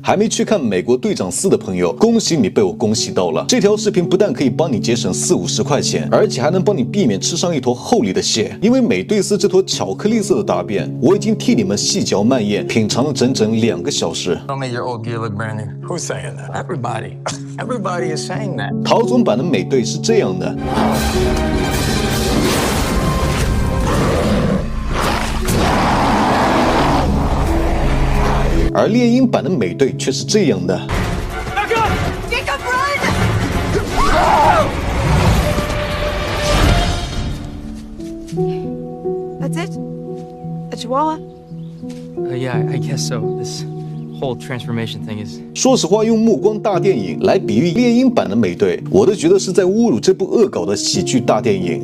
还没去看《美国队长4》的朋友，恭喜你被我恭喜到了！这条视频不但可以帮你节省40-50块钱，而且还能帮你避免吃上一坨厚里的蟹。因为美队4这坨巧克力色的大便，我已经替你们细嚼慢咽，品尝了整整2个小时。Don't make your old gear look brand new. Who's saying that? Everybody. Everybody is saying that. 陶总版的美队是这样的。而猎鹰版的美队却是这样的。Jacob, run! That's it? A chihuahua? Yeah, I guess so. This whole transformation thing is. 说实话，用目光大电影来比喻猎鹰版的美队，我都觉得是在侮辱这部恶搞的喜剧大电影。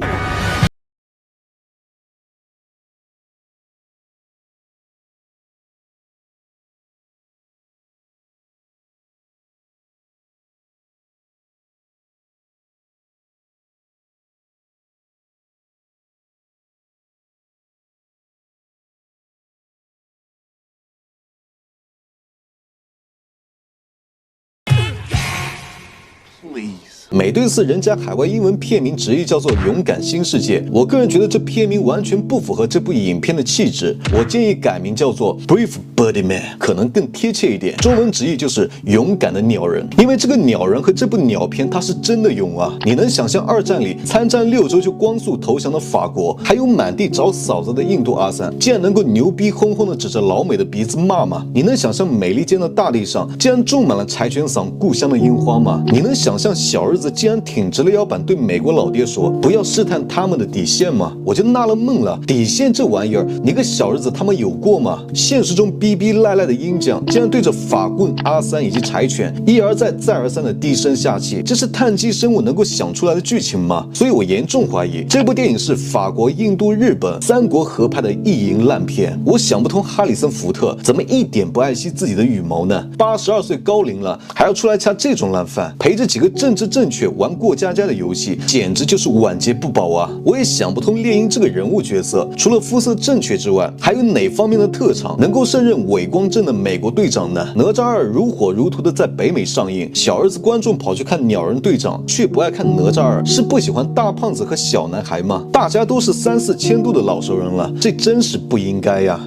美队4人家海外英文片名直译叫做《勇敢新世界》，我个人觉得这片名完全不符合这部影片的气质，我建议改名叫做 Brave Birdman， 可能更贴切一点。中文直译就是勇敢的鸟人，因为这个鸟人和这部鸟片它是真的勇啊！你能想象2战里参战6周就光速投降的法国，还有满地找嫂子的印度阿三，竟然能够牛逼哄哄的指着老美的鼻子骂吗？你能想象美利坚的大地上竟然种满了柴犬嗓故乡的樱花吗？你能想象小日子竟然挺直了腰板对美国老爹说不要试探他们的底线吗？我就纳了闷了，底线这玩意儿你个小日子他们有过吗？现实中逼逼赖赖的鹰将竟然对着法棍阿三以及柴犬一而再再而三的低声下气，这是碳基生物能够想出来的剧情吗？所以我严重怀疑这部电影是法国、印度、日本3国合拍的意淫烂片。我想不通哈里森福特怎么一点不爱惜自己的羽毛呢？82岁高龄了还要出来掐这种烂饭，陪着几个政治正确玩过家家的游戏，简直就是晚节不保啊！我也想不通猎鹰这个人物角色除了肤色正确之外，还有哪方面的特长能够胜任伪光正的美国队长呢？哪吒2如火如荼的在北美上映，小儿子观众跑去看鸟人队长，却不爱看哪吒2，是不喜欢大胖子和小男孩吗？大家都是3-4千度的老熟人了，这真是不应该呀！